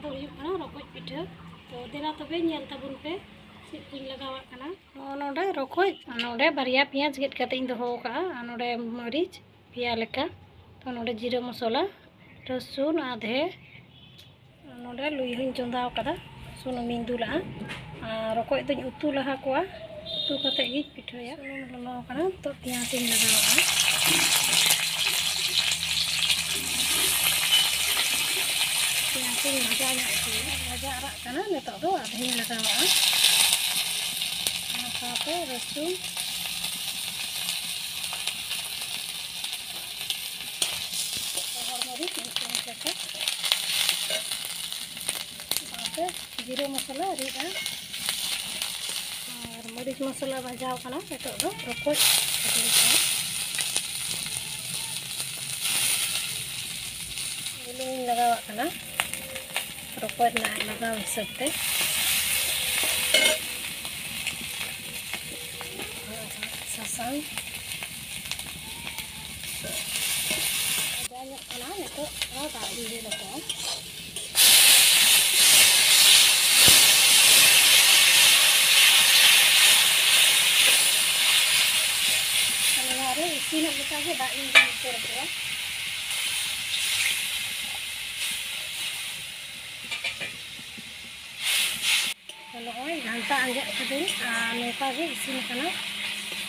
ᱫᱚ ᱦᱩᱭᱩᱜ ᱠᱟᱱᱟ ᱨᱚᱠᱚᱡ ᱯᱤᱴᱷᱟᱹ। तो देला तबे नेल तबुन पे चेक कुछ लगावा कना नोडे रखोज नोडे बारिया पियाज गेट कते इन दोहो का नोडे मरीच पिया लेका तो नोडे जीरा मसाला रसुन आधे नोडे लुई हूँ चंदा कदा सुनुमिन दुला रखोज तो उतु लहा कोआ उतु कते गी पिठोया सुनुम ललो कना तो पियाज इन लगावा पियाज इन भाजा आराग कना नितो दो आधे लगावा साथे रसुन मरीच साथे जीरा मसाला रिदा और मरीच मसाला भाजाव कना नितो दो रखोज बुलुंग लगावा कना रखोज ना लगाव हिसाब ते sasang banyak kena itu tak di lokal kalau hari isi nak kita aja tak ini ya kalau nanti anjak tadi nuka aja isi kena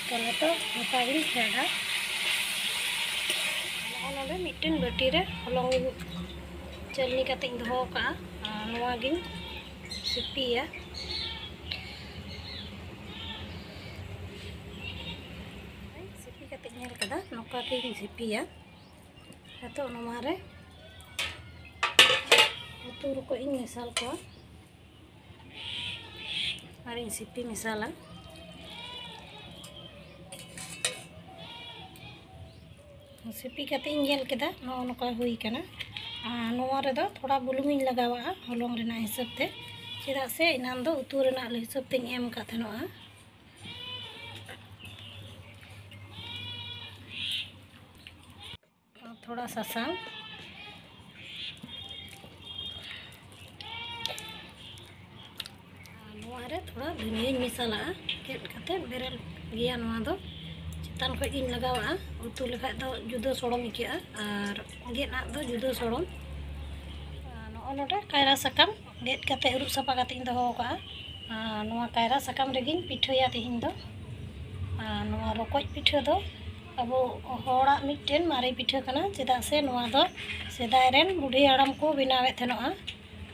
kalau itu nuka ini ada नोडे मिट्टन बाटी रे हलंग चलनी कते दोहो का नोवा गिन सिपिया सिपी कते नेल कदा नोका के सिपिया तो नोवा रे उतुर को इन मिसाल को और इन सिपी मिसाला सिपी कते नेल केदा नोका हुई कना नोवा रे दो थोड़ा बुलुंग इन लगावा हलंग रेना हिसाब ते चेदा से इनान दो उतु रेना हिसाब ते एम का थनोआ थोड़ा सासांग नोवा रे थोड़ा धनिया मिसाला केट कते बेरल गिया नोवा दो चितान को इन लगावा उतु लेखा दो जुदा सोड़म इकेआ और गेना दो जुदा सोड़म नोडे कायरा साकाम गेट कते उरुप सापा कते इन दोहो का नोवा कायरा साकाम रेगिन पिठोया तिहिन दो नोवा रकोज पिठो दो अबो होड़ा मिटन मारे पिठो कना चेदा से नोवा दो सेदाय रेन बुढ़ी आराम को बनावे थेनोआ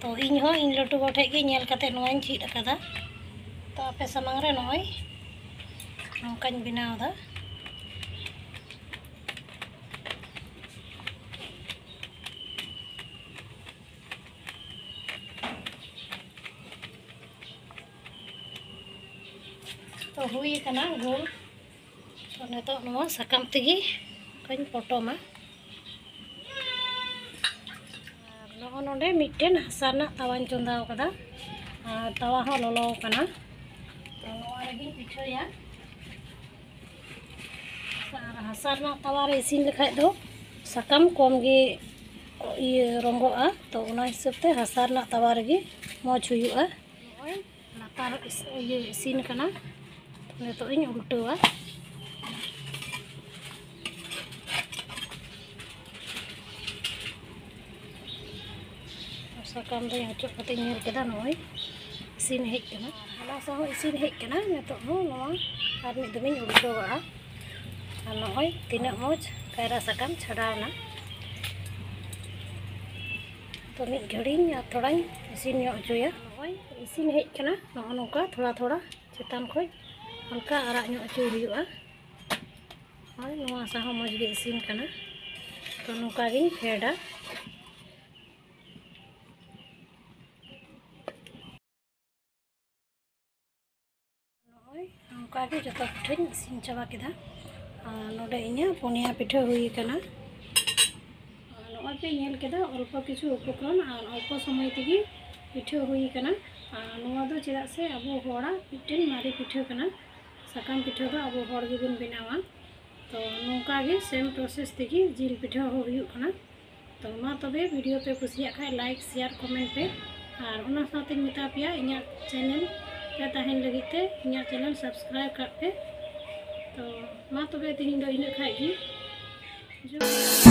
तो इन हो इन लटू गोठे गे नेल कते नोवाइन चीद अकादा तो आपे समांग रे नोय नोकाñ बनावदा तो हुई कना गोल तो नितो नोवा साकाम तेगी कñ पटोमा और नोडे मिटन हसाना तावाñ चंदाव कदा तावा हो लोलो कना तो नोवा रेगी पिठोया हसाना तावा रे इसिन लेखाय दो साकाम कम गे रंगोआ तो उना हिसाब ते हसाना तावा रेगी मौज हुयुआ लातार इसिन कना नितो इन उल्टोआ साकाम रे हचोक कते नेल केदा नोय इसिन हेज कना हला सा हो इसिन हेज कना नितो हो नोवा आर मिद दमिन उल्टोआ और नोय तिना मौज कायरा साकाम छड़ावना तो मिद घड़ीन थोड़ा इसिन होचोया नोय इसिन हेज कना नोका थोड़ा थोड़ा चितान खोज हल्का आराग ᱧᱚᱜ ᱦᱚᱪᱚᱭ ᱦᱩᱭᱩᱜᱼᱟ और नोवा सा हो मौज गे इसिन कना तो नोका गिन फेडा नोय नोका गे जतो पिठाñ इसिन चाबा केदा नोडे इña पुनिया पिठा हुई कना नोय पे नेल केदा अल्प किछु उपकरण और अल्प समय तेगी पिठा हुई कना नोवा दो चेदा से अबो होड़ा मिटन मारी पिठा कना साकाम पिठा दो अब हर गेबन बनावा तो नौका गे सेम प्रोसेस तेगी जिल पिठा हो हुयुग कना तो मा तबे वीडियो पे कुसिया खाए लाइक शेयर कमेंट पे और उना साथे मिता पिया इन्या चैनल पे तहन लगिते इन्या चैनल सब्सक्राइब कर पे। तो मा तबे तिहिं दो इना खाए गी जो